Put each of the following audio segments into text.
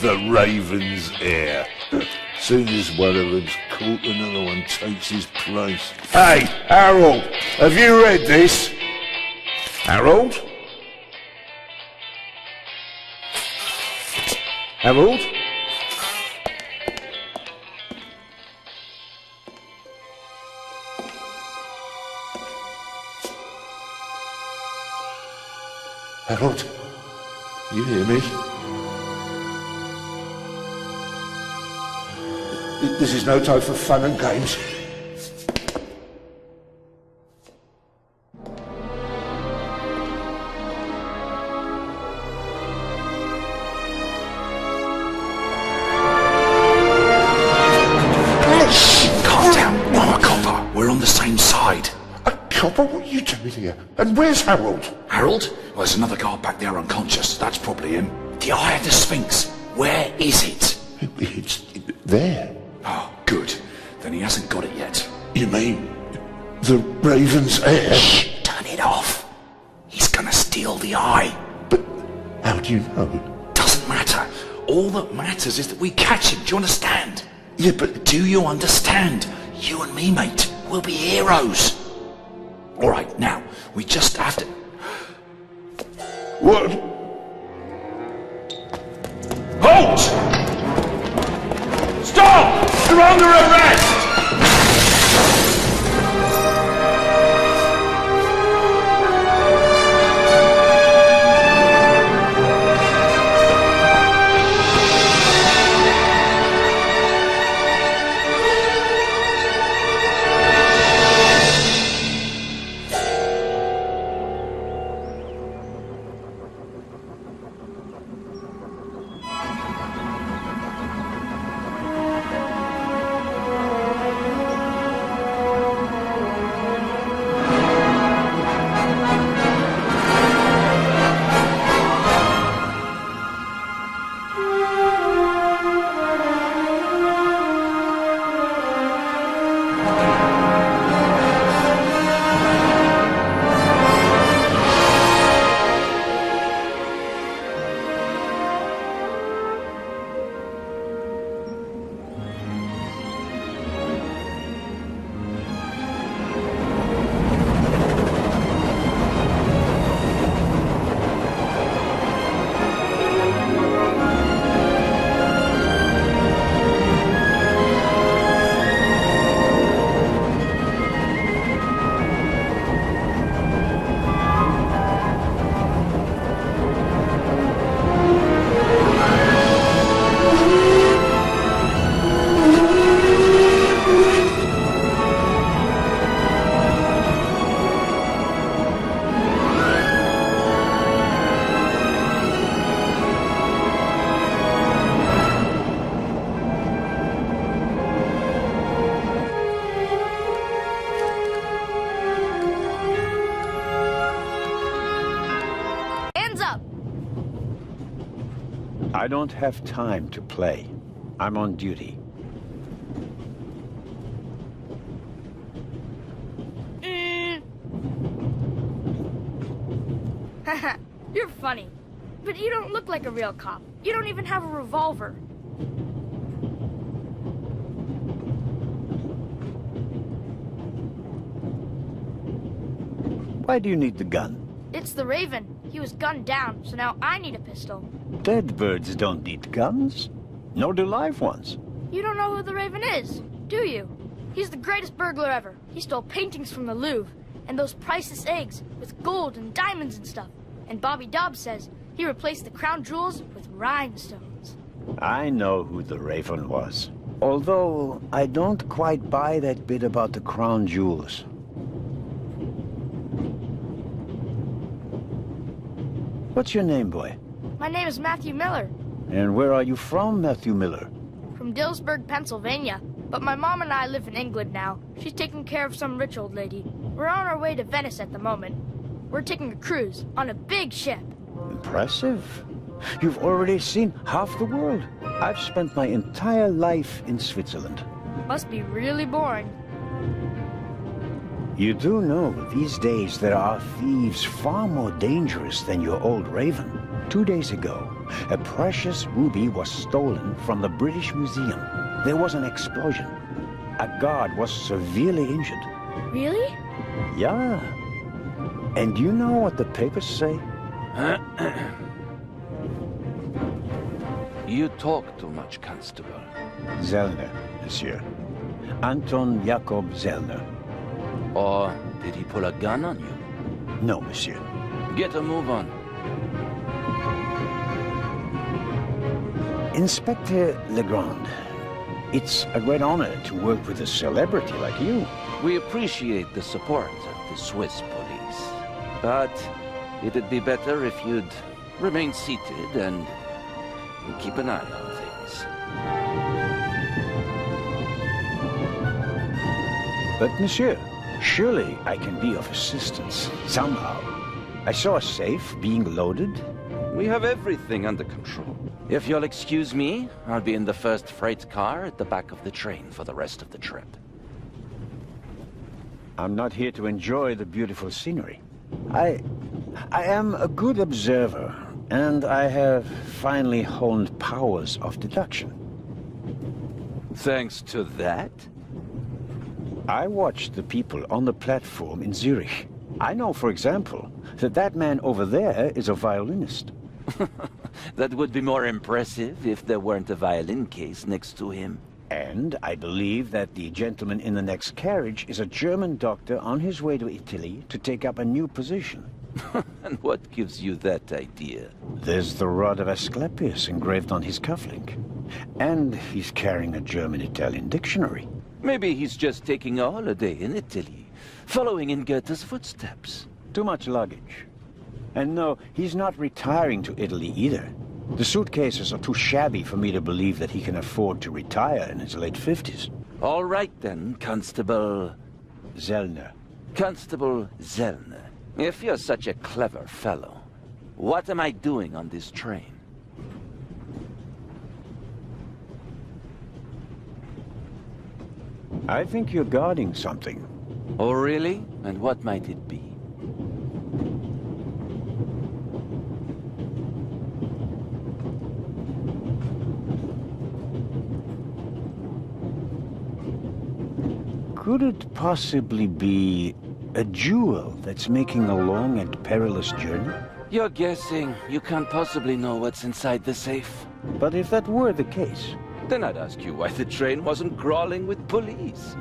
The Raven's heir. Soon as one of them's caught, another one takes his place. Hey, Harold, have you read this? Harold? Harold? Harold? You hear me? This is no time for fun and games. Calm down. I'm a copper. We're on the same side. A copper? What are you doing here? And where's Harold? Harold? Well, there's another guard back there unconscious. That's probably him. The Eye of the Sphinx. Where is it? It's there. Oh, good. Then he hasn't got it yet. You mean the Raven's heir? Shh! Turn it off. He's gonna steal the eye. But how do you know? Doesn't matter. All that matters is that we catch him. Do you understand? Yeah, but Do you understand? You and me, mate. We'll be heroes. All right, now, we just have to... what? Halt! Stop! You're under arrest! I don't have time to play. I'm on duty. Haha, you're funny. But you don't look like a real cop. You don't even have a revolver. Why do you need the gun? It's the Raven. He was gunned down, so now I need a pistol. Dead birds don't need guns, nor do live ones. You don't know who the Raven is, do you? He's the greatest burglar ever. He stole paintings from the Louvre, and those priceless eggs with gold and diamonds and stuff. And Bobby Dobbs says he replaced the crown jewels with rhinestones. I know who the Raven was. Although, I don't quite buy that bit about the crown jewels. What's your name, boy? My name is Matthew Miller, And where are you from, Matthew Miller? from Dillsburg, Pennsylvania. But my mom and I live in England now. She's taking care of some rich old lady. We're on our way to Venice at the moment. We're taking a cruise on a big ship. Impressive. You've already seen half the world. I've spent my entire life in Switzerland. Must be really boring. You do know these days there are thieves far more dangerous than your old Raven. 2 days ago, a precious ruby was stolen from the British Museum. There was an explosion. A guard was severely injured. Really? Yeah. And you know what the papers say? You talk too much, Constable. Zellner, monsieur. Anton Jakob Zellner. Or did he pull a gun on you? No, monsieur. Get a move on. Inspector Legrand, it's a great honor to work with a celebrity like you. We appreciate the support of the Swiss police. But it'd be better if you'd remain seated and keep an eye on things. But, monsieur, surely I can be of assistance, somehow. I saw a safe being loaded. We have everything under control. If you'll excuse me, I'll be in the first freight car at the back of the train for the rest of the trip. I'm not here to enjoy the beautiful scenery. I am a good observer, and I have finally honed powers of deduction. Thanks to that? I watched the people on the platform in Zurich. I know, for example, that that man over there is a violinist. That would be more impressive if there weren't a violin case next to him. And I believe that the gentleman in the next carriage is a German doctor on his way to Italy to take up a new position. And what gives you that idea? There's the rod of Asclepius engraved on his cufflink. And he's carrying a German-Italian dictionary. Maybe he's just taking a holiday in Italy, following in Goethe's footsteps. Too much luggage. And no, he's not retiring to Italy either. The suitcases are too shabby for me to believe that he can afford to retire in his late 50s. All right then, Constable... Zellner. Constable Zellner. If you're such a clever fellow, what am I doing on this train? I think you're guarding something. Oh, really? And what might it be? Could it possibly be a jewel that's making a long and perilous journey? You're guessing. You can't possibly know what's inside the safe. But if that were the case... Then I'd ask you why the train wasn't crawling with police.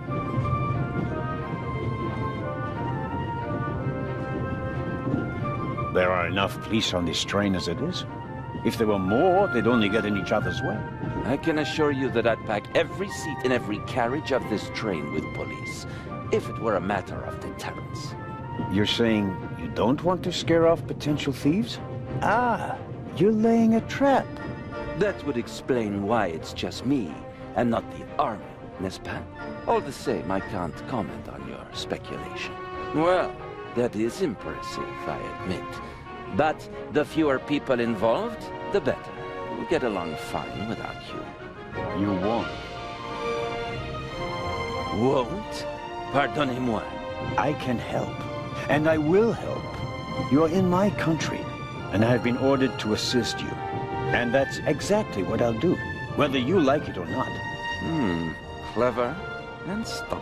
There are enough police on this train as it is. If there were more, they'd only get in each other's way. I can assure you that I'd pack every seat in every carriage of this train with police, if it were a matter of deterrence. You're saying you don't want to scare off potential thieves? Ah, you're laying a trap. That would explain why it's just me, and not the army, n'est-ce pas? All the same, I can't comment on your speculation. Well, that is impressive, I admit. But the fewer people involved, the better. We'll get along fine without you. You won't. Won't? Pardonnez-moi. I can help, and I will help. You're in my country, and I have been ordered to assist you. And that's exactly what I'll do, whether you like it or not. Clever and stubborn.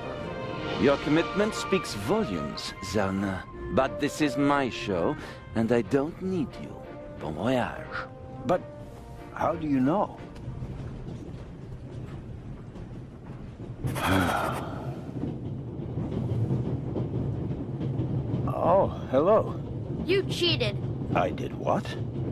Your commitment speaks volumes, Zellner. But this is my show, and I don't need you. Bon voyage. But How do you know? Oh, hello. You cheated. I did what?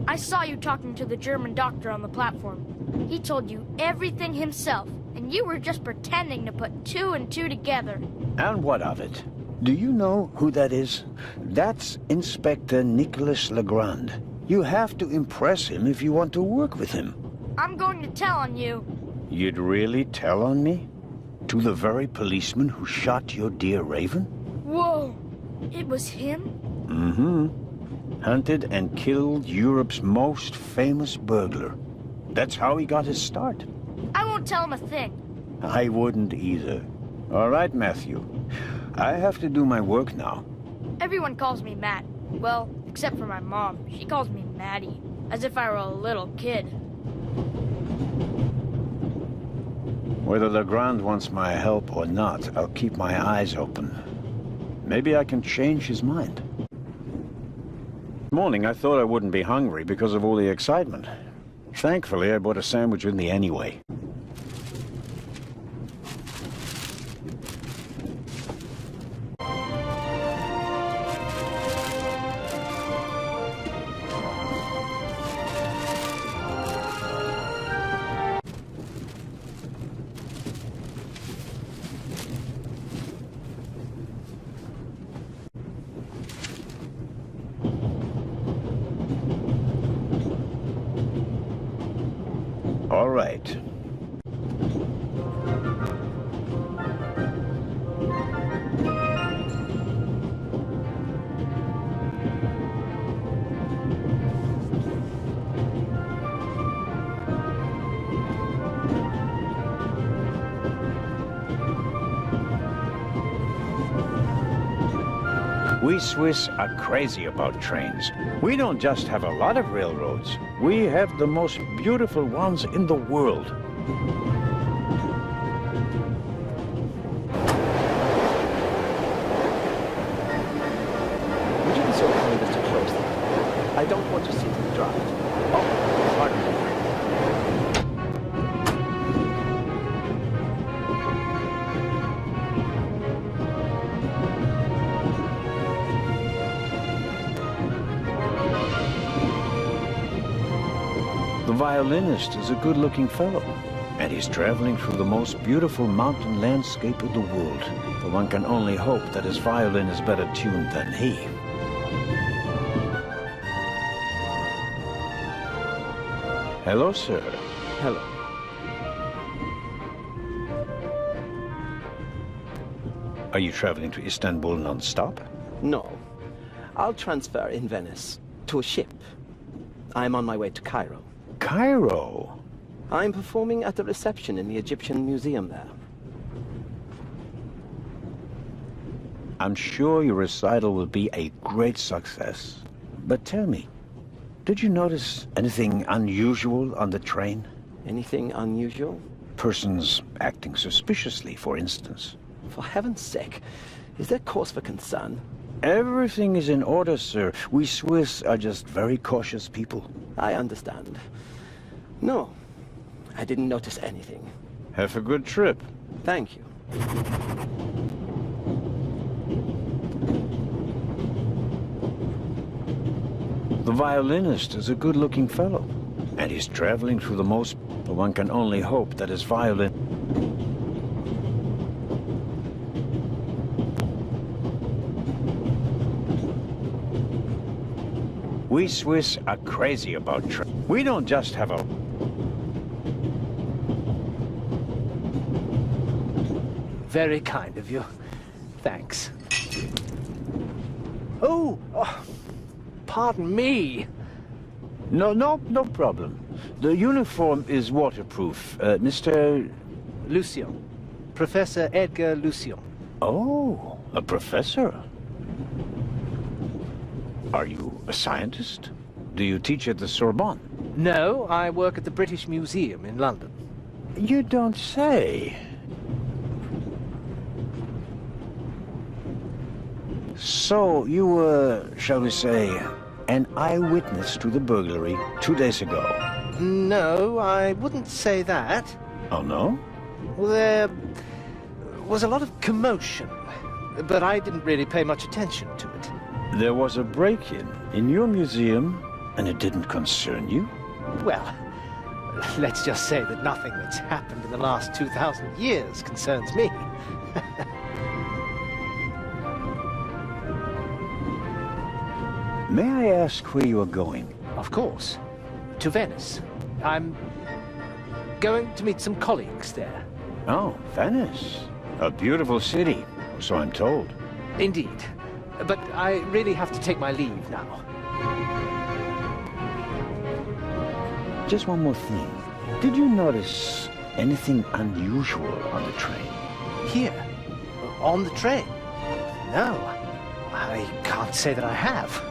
I saw you talking to the German doctor on the platform. He told you everything himself, and you were just pretending to put two and two together. And what of it? Do you know who that is? That's Inspector Nicholas Legrand. You have to impress him if you want to work with him. I'm going to tell on you. You'd really tell on me? To the very policeman who shot your dear Raven? Whoa! It was him? Mm-hmm. Hunted and killed Europe's most famous burglar. That's how he got his start. I won't tell him a thing. I wouldn't either. All right, Matthew. I have to do my work now. Everyone calls me Matt. Well, except for my mom. She calls me Maddie, as if I were a little kid. Whether Legrand wants my help or not, I'll keep my eyes open. Maybe I can change his mind. Morning, I thought I wouldn't be hungry because of all the excitement. Thankfully, I bought a sandwich with me anyway. All right. We Swiss are crazy about trains. We don't just have a lot of railroads. We have the most beautiful ones in the world. Would you be so kind as to close that? I don't want to sit in the draft. Oh, pardon me. The violinist is a good-looking fellow, and he's traveling through the most beautiful mountain landscape in the world. But one can only hope that his violin is better tuned than he. Hello, sir. Hello. Are you traveling to Istanbul non-stop? No. I'll transfer in Venice to a ship. I'm on my way to Cairo. Cairo? I'm performing at the reception in the Egyptian Museum there. I'm sure your recital will be a great success. But tell me, did you notice anything unusual on the train? Anything unusual? Persons acting suspiciously, for instance. For heaven's sake, is there cause for concern? Everything is in order, sir. We Swiss are just very cautious people. I understand. No, I didn't notice anything. Have a good trip. Thank you. The violinist is a good-looking fellow, and he's traveling through the most... But one can only hope that his violin... We Swiss are crazy about trains. We don't just have a... Very kind of you. Thanks. Oh, pardon me. No problem. The uniform is waterproof. Mr... Lucien. Professor Edgar Lucien. Oh, a professor. Are you a scientist? Do you teach at the Sorbonne? No, I work at the British Museum in London. You don't say. So, you were, shall we say, an eyewitness to the burglary 2 days ago. No, I wouldn't say that. Oh, no? Well, there was a lot of commotion, but I didn't really pay much attention to it. There was a break-in in your museum, and it didn't concern you? Well, let's just say that nothing that's happened in the last 2,000 years concerns me. May I ask where you are going? Of course. To Venice. I'm going to meet some colleagues there. Oh, Venice. A beautiful city, so I'm told. Indeed. But I really have to take my leave now. Just one more thing. Did you notice anything unusual on the train? Here? On the train? No. I can't say that I have.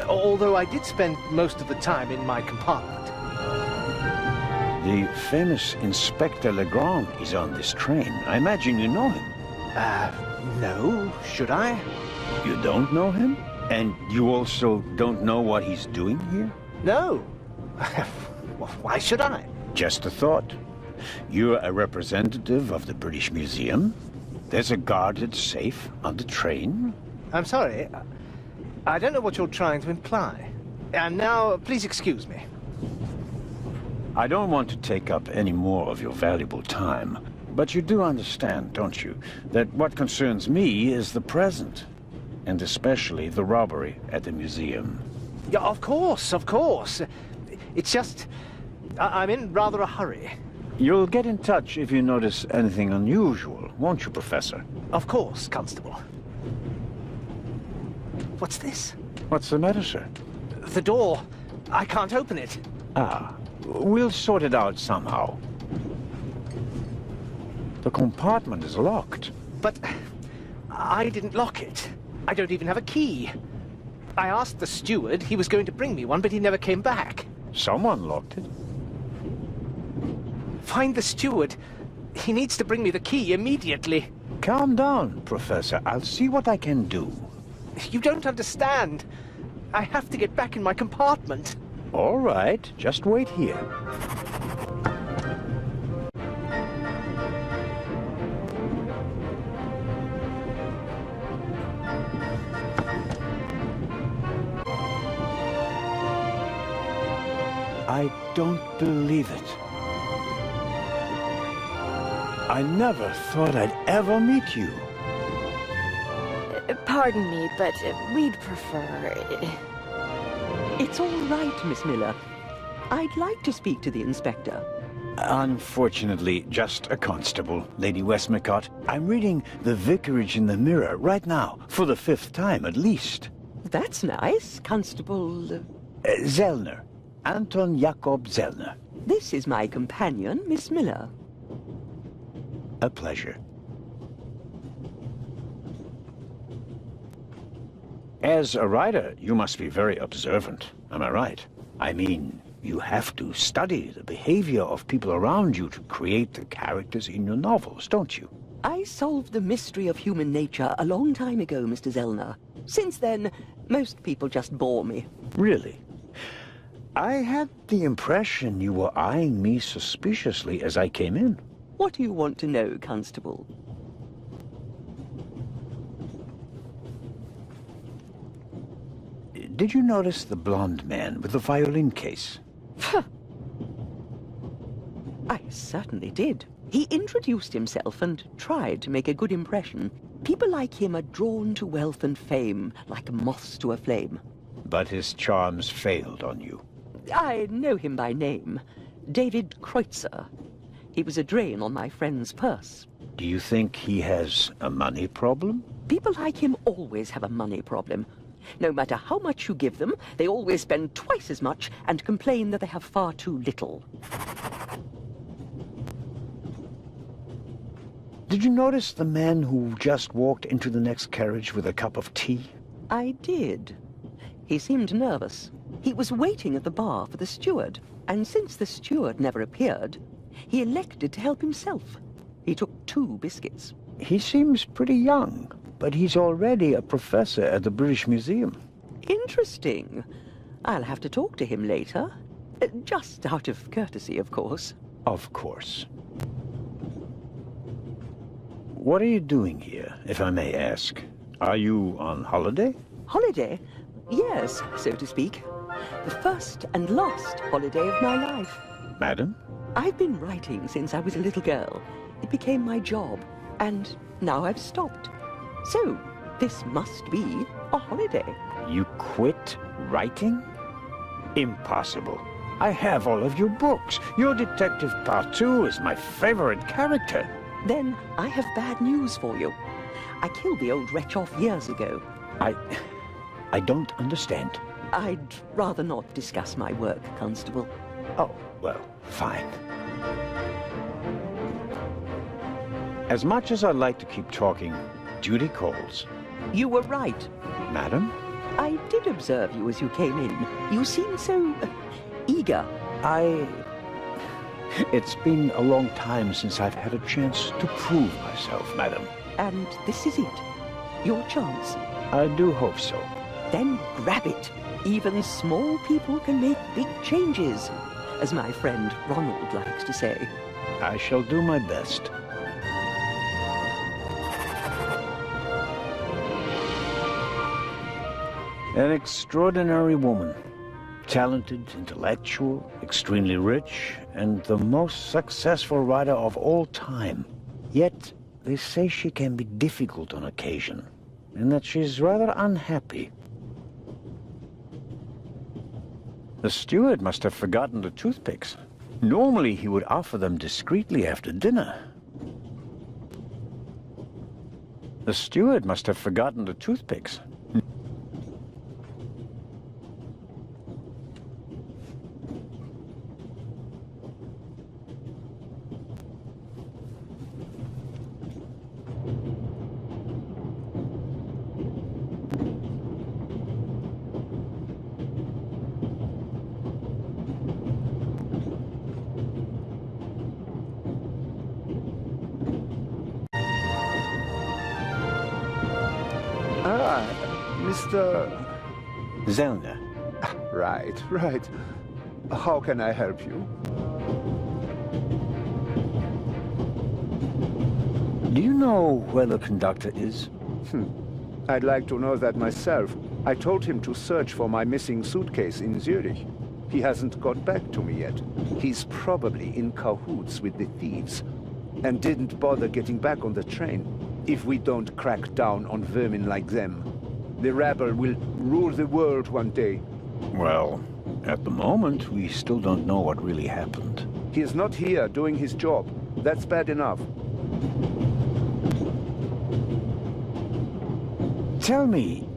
Although I did spend most of the time in my compartment. The famous Inspector Legrand is on this train. I imagine you know him. No. Should I? You don't know him? And you also don't know what he's doing here? No. Well, why should I? Just a thought. You're a representative of the British Museum. There's a guarded safe on the train. I'm sorry. I don't know what you're trying to imply. And now, please excuse me. I don't want to take up any more of your valuable time, but you do understand, don't you, that what concerns me is the present, and especially the robbery at the museum. Yeah, of course, of course. It's just, I'm in rather a hurry. You'll get in touch if you notice anything unusual, won't you, Professor? Of course, Constable. What's this? What's the matter, sir? The door. I can't open it. Ah, we'll sort it out somehow. The compartment is locked. But I didn't lock it. I don't even have a key. I asked the steward. He was going to bring me one, but he never came back. Someone locked it. Find the steward. He needs to bring me the key immediately. Calm down, Professor. I'll see what I can do. You don't understand. I have to get back in my compartment. All right, just wait here. I don't believe it. I never thought I'd ever meet you. Pardon me, but we'd prefer... It's all right, Miss Miller. I'd like to speak to the inspector. Unfortunately, just a constable, Lady Westmacott. I'm reading The Vicarage in the Mirror right now, for the 5th time at least. That's nice, Constable... Zellner. Anton Jakob Zellner. This is my companion, Miss Miller. A pleasure. As a writer, you must be very observant, am I right? I mean, you have to study the behavior of people around you to create the characters in your novels, don't you? I solved the mystery of human nature a long time ago, Mr. Zellner. Since then, most people just bore me. Really? I had the impression you were eyeing me suspiciously as I came in. What do you want to know, Constable? Did you notice the blonde man with the violin case? I certainly did. He introduced himself and tried to make a good impression. People like him are drawn to wealth and fame, like moths to a flame. But his charms failed on you. I know him by name. David Kreutzer. He was a drain on my friend's purse. Do you think he has a money problem? People like him always have a money problem. No matter how much you give them, they always spend twice as much and complain that they have far too little. Did you notice the man who just walked into the next carriage with a cup of tea? I did. He seemed nervous. He was waiting at the bar for the steward, and since the steward never appeared, he elected to help himself. He took 2 biscuits. He seems pretty young, but he's already a professor at the British Museum. Interesting. I'll have to talk to him later. Just out of courtesy, of course. Of course. What are you doing here, if I may ask? Are you on holiday? Holiday? Yes, so to speak. The first and last holiday of my life. Madam? I've been writing since I was a little girl. It became my job, and now I've stopped. So, this must be a holiday. You quit writing? Impossible. I have all of your books. Your Detective Partout is my favorite character. Then I have bad news for you. I killed the old wretch off years ago. I don't understand. I'd rather not discuss my work, Constable. Oh, well, fine. As much as I'd like to keep talking, duty calls. You were right. Madam? I did observe you as you came in. You seemed so eager. It's been a long time since I've had a chance to prove myself, madam. And this is it. Your chance. I do hope so. Then grab it. Even small people can make big changes, as my friend Ronald likes to say. I shall do my best. An extraordinary woman. Talented, intellectual, extremely rich, and the most successful writer of all time. Yet, they say she can be difficult on occasion, and that she's rather unhappy. The steward must have forgotten the toothpicks. Normally, he would offer them discreetly after dinner. The steward must have forgotten the toothpicks. Mr. Zellner. Right. How can I help you? Do you know where the conductor is? I'd like to know that myself. I told him to search for my missing suitcase in Zurich. He hasn't got back to me yet. He's probably in cahoots with the thieves and didn't bother getting back on the train. If we don't crack down on vermin like them, the rabble will rule the world one day. Well, at the moment, we still don't know what really happened. He is not here doing his job. That's bad enough. Tell me,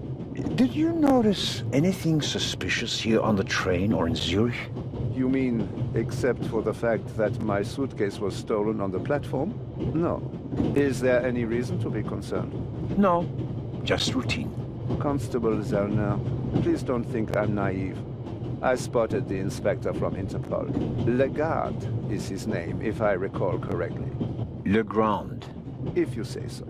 did you notice anything suspicious here on the train or in Zurich? You mean, except for the fact that my suitcase was stolen on the platform? No. Is there any reason to be concerned? No, just routine. Constable Zellner, please don't think I'm naive. I spotted the inspector from Interpol. Legarde is his name, if I recall correctly. Legrand. If you say so.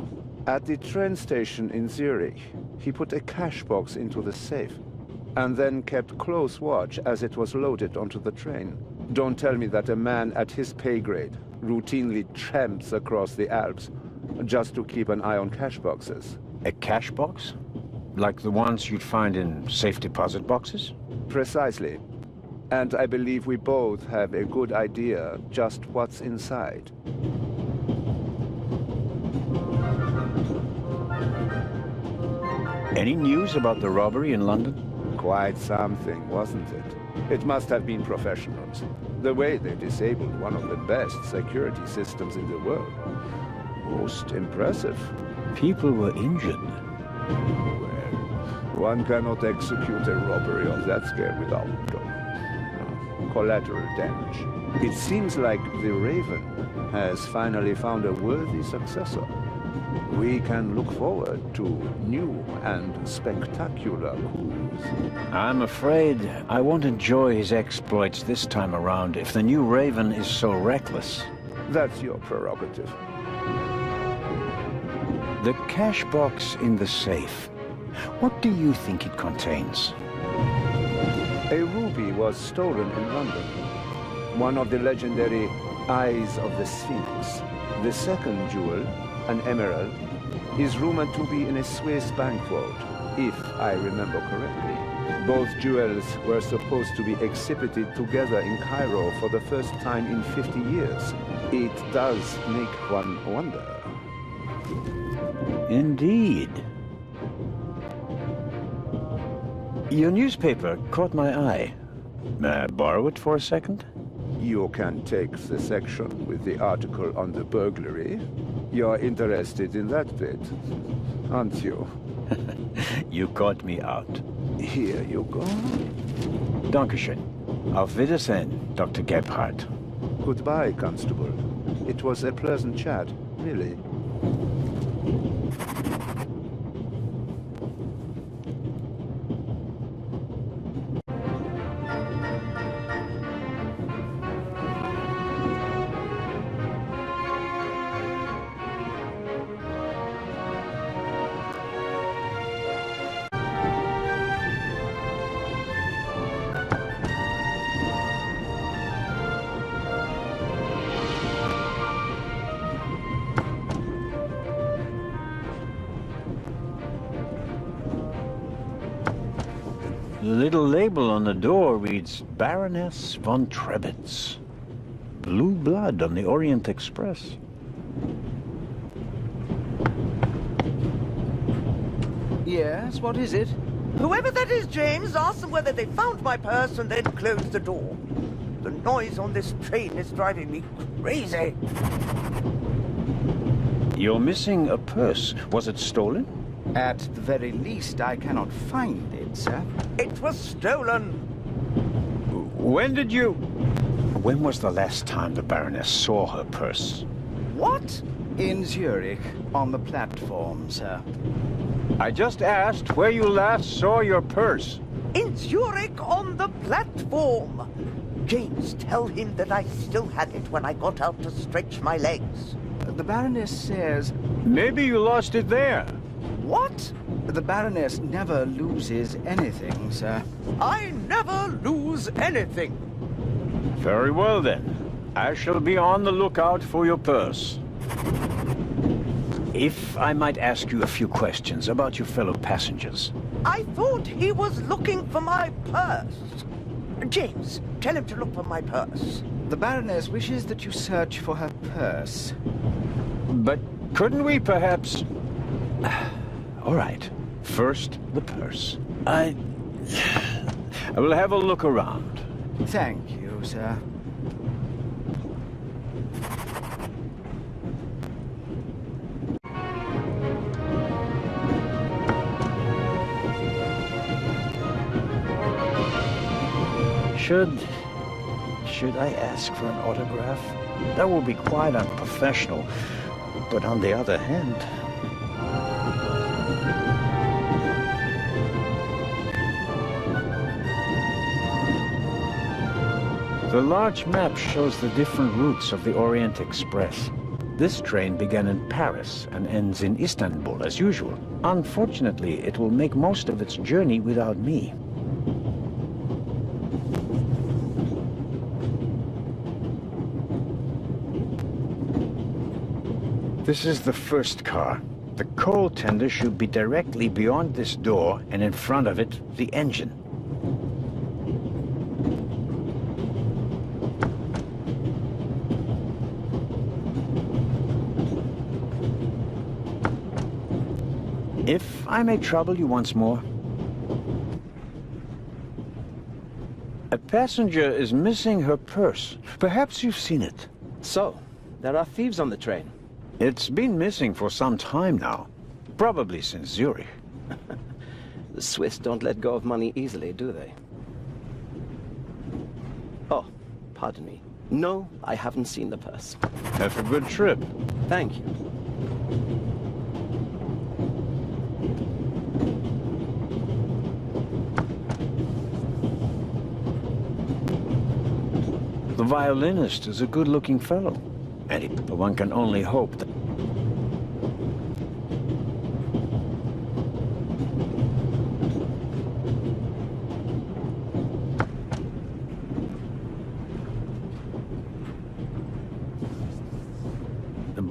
At the train station in Zurich, he put a cash box into the safe, and then kept close watch as it was loaded onto the train. Don't tell me that a man at his pay grade routinely tramps across the Alps just to keep an eye on cash boxes. A cash box? Like the ones you'd find in safe deposit boxes? Precisely. And I believe we both have a good idea just what's inside. Any news about the robbery in London? Quite something, wasn't it? It must have been professionals. The way they disabled one of the best security systems in the world. Most impressive. People were injured. One cannot execute a robbery of that scale without collateral damage. It seems like the Raven has finally found a worthy successor. We can look forward to new and spectacular coups. I'm afraid I won't enjoy his exploits this time around if the new Raven is so reckless. That's your prerogative. The cash box in the safe. What do you think it contains? A ruby ruby was stolen in London. One of the legendary Eyes of the Sphinx. The second jewel, an emerald, is rumored to be in a Swiss bank vault, if I remember correctly. Both jewels were supposed to be exhibited together in Cairo for the first time in 50 years. It does make one wonder. Indeed. Your newspaper caught my eye. May I borrow it for a second? You can take the section with the article on the burglary. You're interested in that bit, aren't you? You caught me out. Here you go. Dankeschön. Auf Wiedersehen, Dr. Gebhardt. Goodbye, Constable. It was a pleasant chat, really. The little label on the door reads Baroness von Trebitz. Blue blood on the Orient Express. Yes, what is it? Whoever that is, James, ask them whether they found my purse and then closed the door. The noise on this train is driving me crazy. You're missing a purse. Was it stolen? At the very least, I cannot find it, sir. It was stolen. When did you... When was the last time the Baroness saw her purse? What? In Zurich, on the platform, sir. I just asked where you last saw your purse. In Zurich on the platform. James, tell him that I still had it when I got out to stretch my legs. The Baroness says... Maybe you lost it there. What? The Baroness never loses anything, sir. I never lose anything. Very well, then. I shall be on the lookout for your purse. If I might ask you a few questions about your fellow passengers. I thought he was looking for my purse. James, tell him to look for my purse. The Baroness wishes that you search for her purse. But couldn't we perhaps... All right. First, the purse. I will have a look around. Thank you, sir. Should I ask for an autograph? That will be quite unprofessional. But on the other hand... The large map shows the different routes of the Orient Express. This train began in Paris and ends in Istanbul, as usual. Unfortunately, it will make most of its journey without me. This is the first car. The coal tender should be directly beyond this door, and in front of it, the engine. If I may trouble you once more. A passenger is missing her purse. Perhaps you've seen it. So, there are thieves on the train. It's been missing for some time now. Probably since Zurich. The Swiss don't let go of money easily, do they? Oh, pardon me. No, I haven't seen the purse. Have a good trip. Thank you. The violinist is a good-looking fellow, and one can only hope that...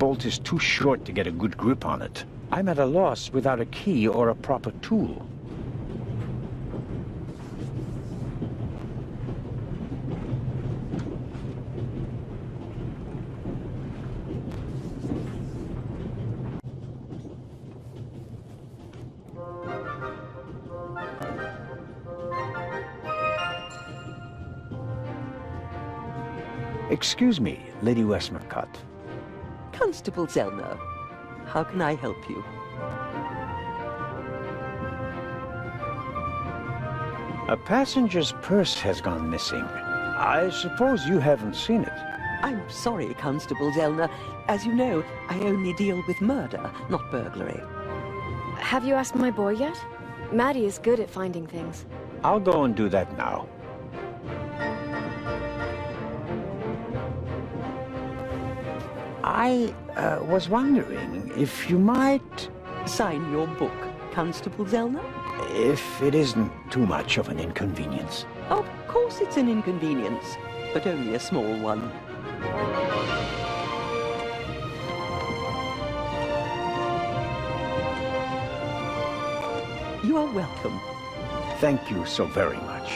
bolt is too short to get a good grip on it. I'm at a loss without a key or a proper tool. Excuse me, Lady Westmacott. Constable Zellner, how can I help you? A passenger's purse has gone missing. I suppose you haven't seen it. I'm sorry, Constable Zellner. As you know, I only deal with murder, not burglary. Have you asked my boy yet? Maddie is good at finding things. I'll go and do that now. I was wondering if you might... Sign your book, Constable Zellner? If it isn't too much of an inconvenience. Of course it's an inconvenience, but only a small one. You are welcome. Thank you so very much.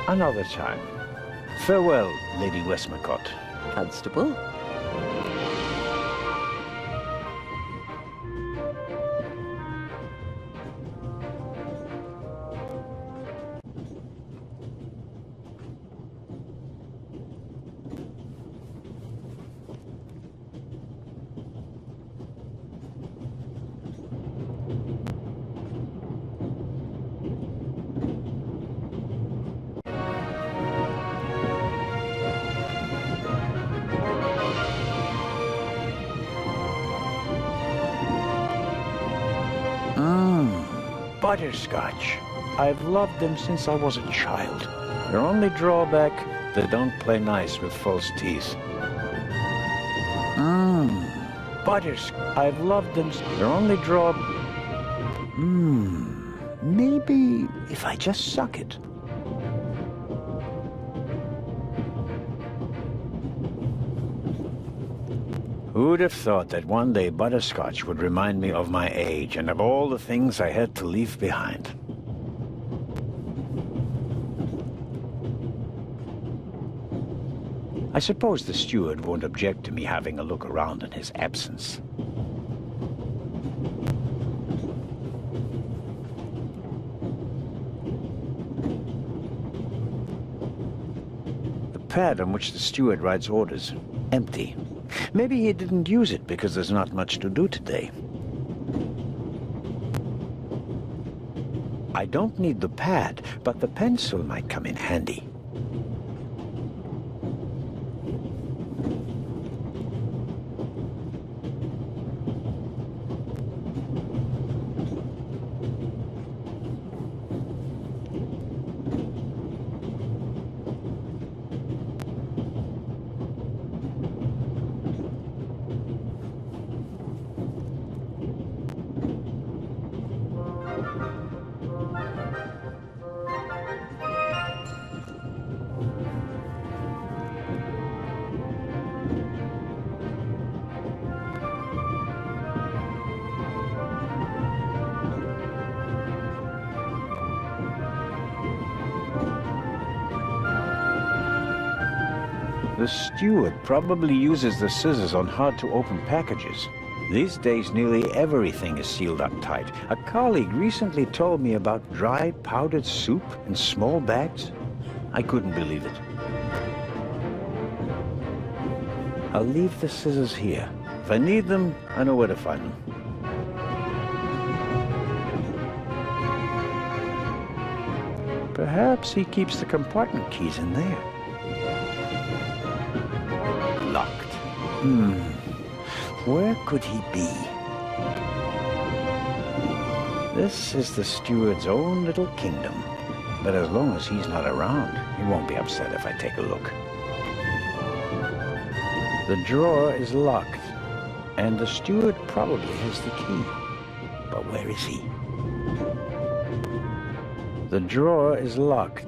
Another time. Farewell, Lady Westmacott. Constable? Butterscotch. I've loved them since I was a child. Their only drawback, they don't play nice with false teeth. Butterscotch. I've loved them. Their only maybe if I just suck it. Who'd have thought that one day butterscotch would remind me of my age and of all the things I had to leave behind? I suppose the steward won't object to me having a look around in his absence. The pad on which the steward writes orders, empty. Maybe he didn't use it because there's not much to do today. I don't need the pad, but the pencil might come in handy. The steward probably uses the scissors on hard-to-open packages. These days, nearly everything is sealed up tight. A colleague recently told me about dry powdered soup in small bags. I couldn't believe it. I'll leave the scissors here. If I need them, I know where to find them. Perhaps he keeps the compartment keys in there. Locked. Where could he be? This is the steward's own little kingdom. But as long as he's not around, he won't be upset if I take a look. The drawer is locked, and the steward probably has the key. But where is he? The drawer is locked.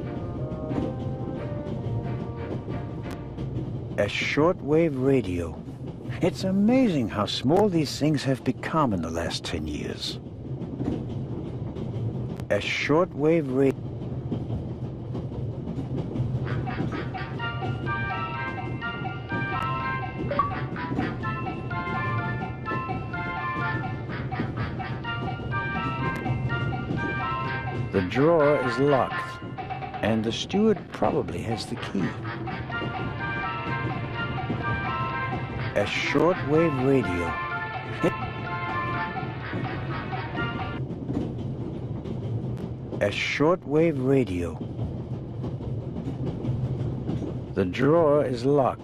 A shortwave radio. It's amazing how small these things have become in the last 10 years. A shortwave radio. The drawer is locked, and the steward probably has the key. A shortwave radio. A shortwave radio. The drawer is locked.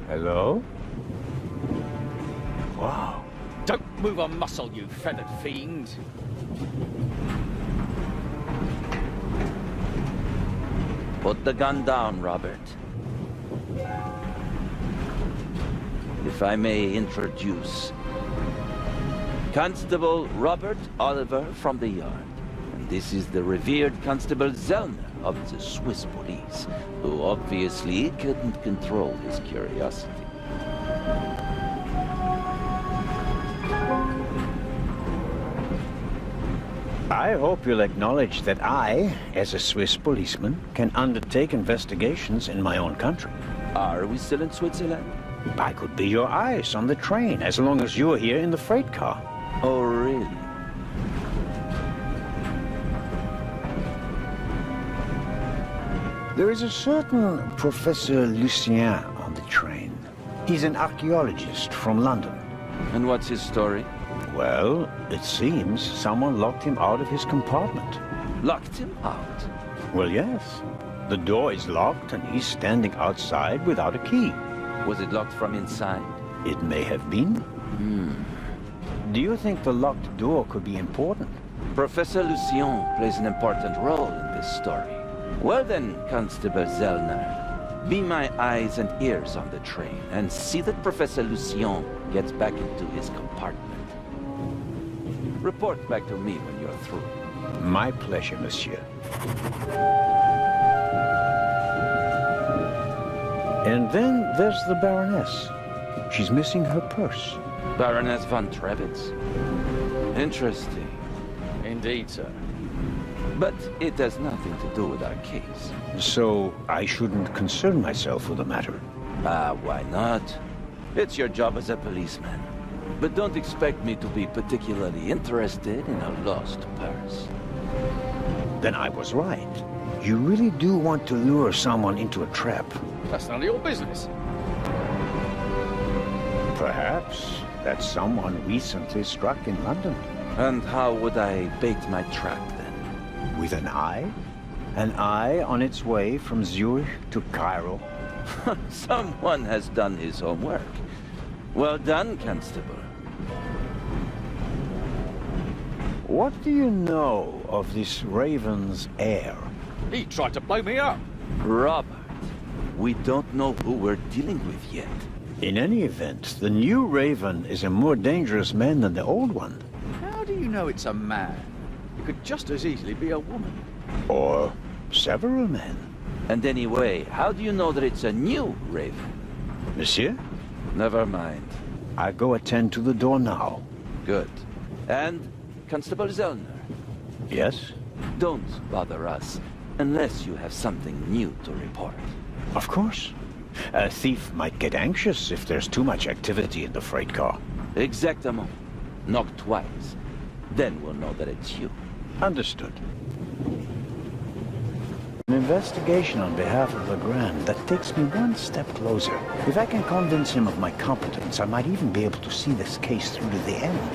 Hello? Wow. Don't move a muscle, you feathered fiend. Put the gun down, Robert. If I may introduce Constable Robert Oliver from the Yard. And this is the revered Constable Zellner of the Swiss police, who obviously couldn't control his curiosity. I hope you'll acknowledge that I, as a Swiss policeman, can undertake investigations in my own country. Are we still in Switzerland? I could be your eyes on the train, as long as you're here in the freight car. Oh, really? There is a certain Professor Lucien on the train. He's an archaeologist from London. And what's his story? Well, it seems someone locked him out of his compartment. Locked him out? Well, yes. The door is locked and he's standing outside without a key. Was it locked from inside? It may have been. Do you think the locked door could be important? Professor Lucien plays an important role in this story. Well then, Constable Zellner, be my eyes and ears on the train and see that Professor Lucien gets back into his compartment. Report back to me when you're through. My pleasure, monsieur. And then there's the Baroness. She's missing her purse. Baroness von Trebitz. Interesting. Indeed, sir. But it has nothing to do with our case. So I shouldn't concern myself with the matter? Why not? It's your job as a policeman. But don't expect me to be particularly interested in a lost purse. Then I was right. You really do want to lure someone into a trap. That's none of your business. Perhaps that someone recently struck in London. And how would I bait my trap then? With an eye? An eye on its way from Zurich to Cairo? Someone has done his homework. Well done, Constable. What do you know of this Raven's heir? He tried to blow me up. Robert, we don't know who we're dealing with yet. In any event, the new Raven is a more dangerous man than the old one. How do you know it's a man? It could just as easily be a woman. Or several men. And anyway, how do you know that it's a new Raven? Monsieur? Never mind. I go attend to the door now. Good. And Constable Zellner? Yes? Don't bother us unless you have something new to report. Of course. A thief might get anxious if there's too much activity in the freight car. Exactement. Knock twice. Then we'll know that it's you. Understood. An investigation on behalf of Legrand that takes me one step closer. If I can convince him of my competence, I might even be able to see this case through to the end.